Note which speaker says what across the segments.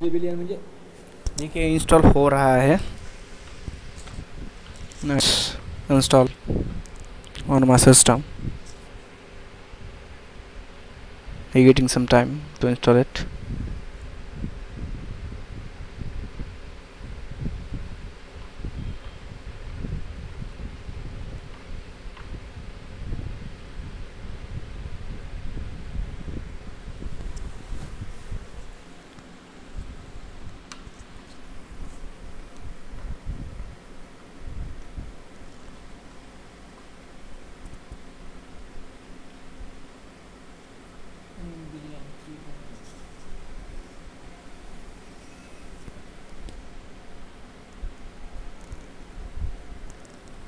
Speaker 1: Billion म्हणजे देखिए install हो रहा है। Install on my system, getting some time to install it।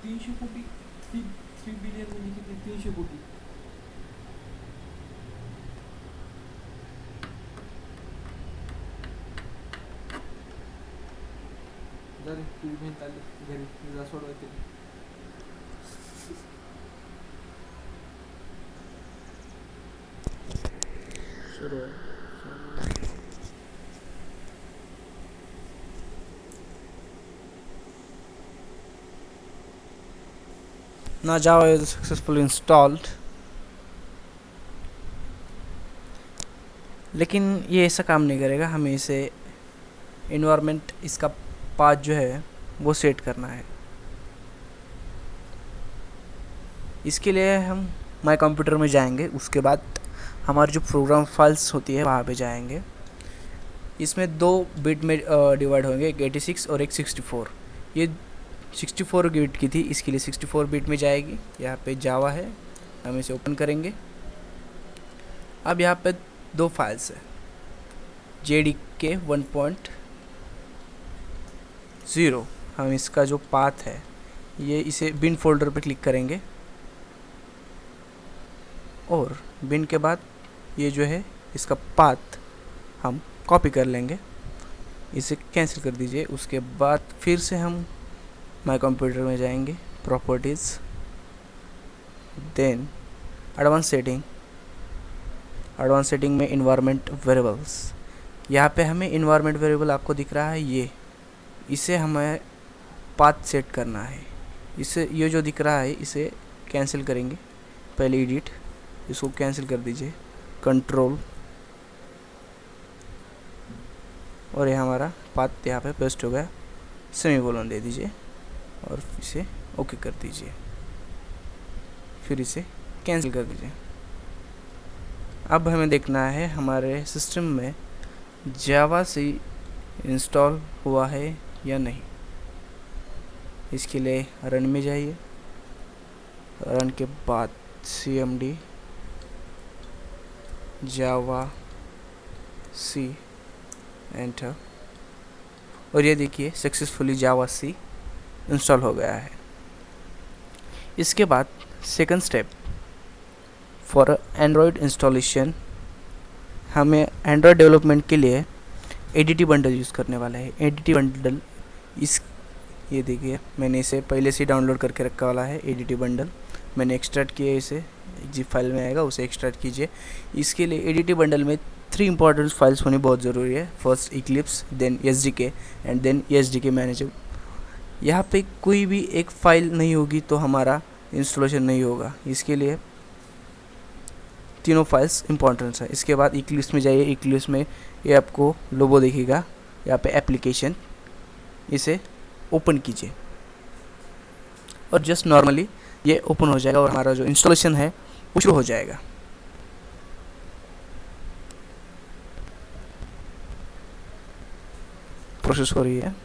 Speaker 1: तीनशे कोटी 3 बिलियन म्हणजे किती? 300 कोटी। जर तुझी बहीण चालली घरी, तुझा सोडवते सुरू आहे। Now Java is successfully installed। लेकिन ये ऐसा काम नहीं करेगा, हमें इसे इन्वायरमेंट, इसका पाथ जो है वो सेट करना है। इसके लिए हम माय कंप्यूटर में जाएंगे, उसके बाद हमारी जो प्रोग्राम फाइल्स होती है वहाँ पे जाएंगे। इसमें 2 बिट में डिवाइड होंगे, एक 86 और एक 64। ये 64 बिट की थी, इसके लिए 64 बिट में जाएगी। यहाँ पे जावा है, हम इसे ओपन करेंगे। अब यहाँ पे 2 फाइल्स है, JDK 1.0। हम इसका जो पाथ है ये, इसे बिन फोल्डर पे क्लिक करेंगे और बिन के बाद ये जो है इसका पाथ हम कॉपी कर लेंगे, इसे कैंसिल कर दीजिए। उसके बाद फिर से हम माय कंप्यूटर में जाएंगे, प्रॉपर्टीज़, देन एडवांस सेटिंग में इन्वायरमेंट वेरिएबल्स। यहाँ पे हमें इन्वायरमेंट वेरिएबल आपको दिख रहा है ये, इसे हमें पाथ सेट करना है। इसे ये जो दिख रहा है इसे कैंसिल करेंगे, पहले एडिट, इसको कैंसिल कर दीजिए, कंट्रोल, और ये हमारा पाथ यहाँ पे पेस्ट हो गया। सेमीकोलन दे दीजिए और इसे ओके कर दीजिए, फिर इसे कैंसिल कर दीजिए। अब हमें देखना है हमारे सिस्टम में जावा सी इंस्टॉल हुआ है या नहीं। इसके लिए रन में जाइए, रन के बाद cmd जावा सी, एंटर, और ये देखिए सक्सेसफुली जावा सी इंस्टॉल हो गया है। इसके बाद second step, for Android installation, हमें एंड्रॉयड डेवलपमेंट के लिए एडीटी बंडल यूज़ करने वाला है। एडीटी बंडल ये देखिए मैंने इसे पहले से डाउनलोड करके रखा वाला है। एडीटी बंडल मैंने एक्सट्रैक्ट किया, इसे जिप फाइल में आएगा, उसे एक्सट्रैक्ट कीजिए। इसके लिए एडीटी बंडल में 3 इंपॉर्टेंट फाइल्स होनी बहुत ज़रूरी है। First Eclipse, then SDK and then SDK manager. यहाँ पे कोई भी एक फ़ाइल नहीं होगी तो हमारा इंस्टॉलेशन नहीं होगा, इसके लिए तीनों फाइल्स इंपॉर्टेंट है। इसके बाद इक्लिप्स में जाइए, इक्लिप्स में ये आपको लोगो दिखेगा, यहाँ पे एप्लीकेशन, इसे ओपन कीजिए और जस्ट नॉर्मली ये ओपन हो जाएगा और हमारा जो इंस्टॉलेशन है वो शुरू हो जाएगा। प्रोसेस हो रही है।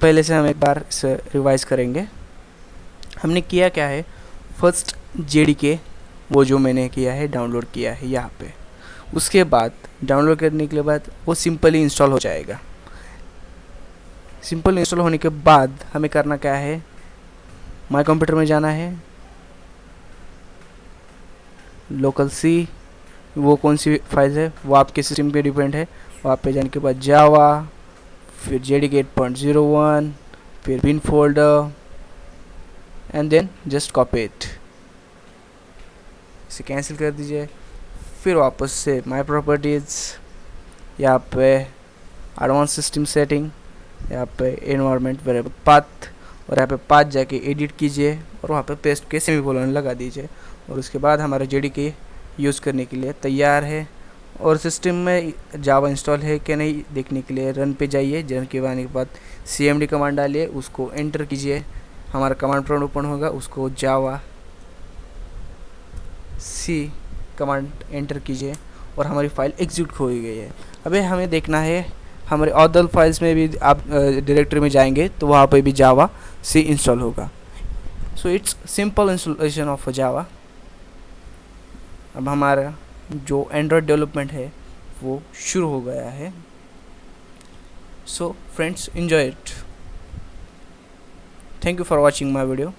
Speaker 1: पहले से हम एक बार इसे रिवाइज करेंगे। हमने किया क्या है, फर्स्ट JDK वो जो मैंने किया है डाउनलोड किया है यहाँ पे, उसके बाद डाउनलोड करने के बाद वो सिंपली इंस्टॉल हो जाएगा। सिंपल इंस्टॉल होने के बाद हमें करना क्या है, माय कंप्यूटर में जाना है, लोकल सी, वो कौन सी फाइल है वो आपके सिस्टम पे डिपेंड है। वहाँ पे जाने के बाद जावा फिर JDK 8.01, फिर bin folder and then just copy it, इसे कैंसिल कर दीजिए। फिर वापस से माय प्रॉपर्टीज़, यहाँ पे एडवांस सिस्टम सेटिंग, यहाँ पे एनवायरनमेंट वेरिएबल पाथ, और यहाँ पे पाथ जाके एडिट कीजिए और वहाँ पे पेस्ट के सेमीकोलन लगा दीजिए। और उसके बाद हमारा JDK यूज़ करने के लिए तैयार है। और सिस्टम में जावा इंस्टॉल है कि नहीं देखने के लिए रन पे जाइए। रन के आने के बाद cmd कमांड डालिए, उसको एंटर कीजिए, हमारा कमांड प्रॉम्प्ट ओपन होगा, उसको जावा सी कमांड एंटर कीजिए और हमारी फाइल एग्जीक्यूट हो गई है। अभी हमें देखना है हमारे अदर फाइल्स में भी, आप डायरेक्टरी में जाएंगे तो वहाँ पे भी जावा सी इंस्टॉल होगा। So it's simple installation of Java. अब हमारा जो एंड्रॉयड डेवलपमेंट है वो शुरू हो गया है। So friends, enjoy it. Thank you for watching my video.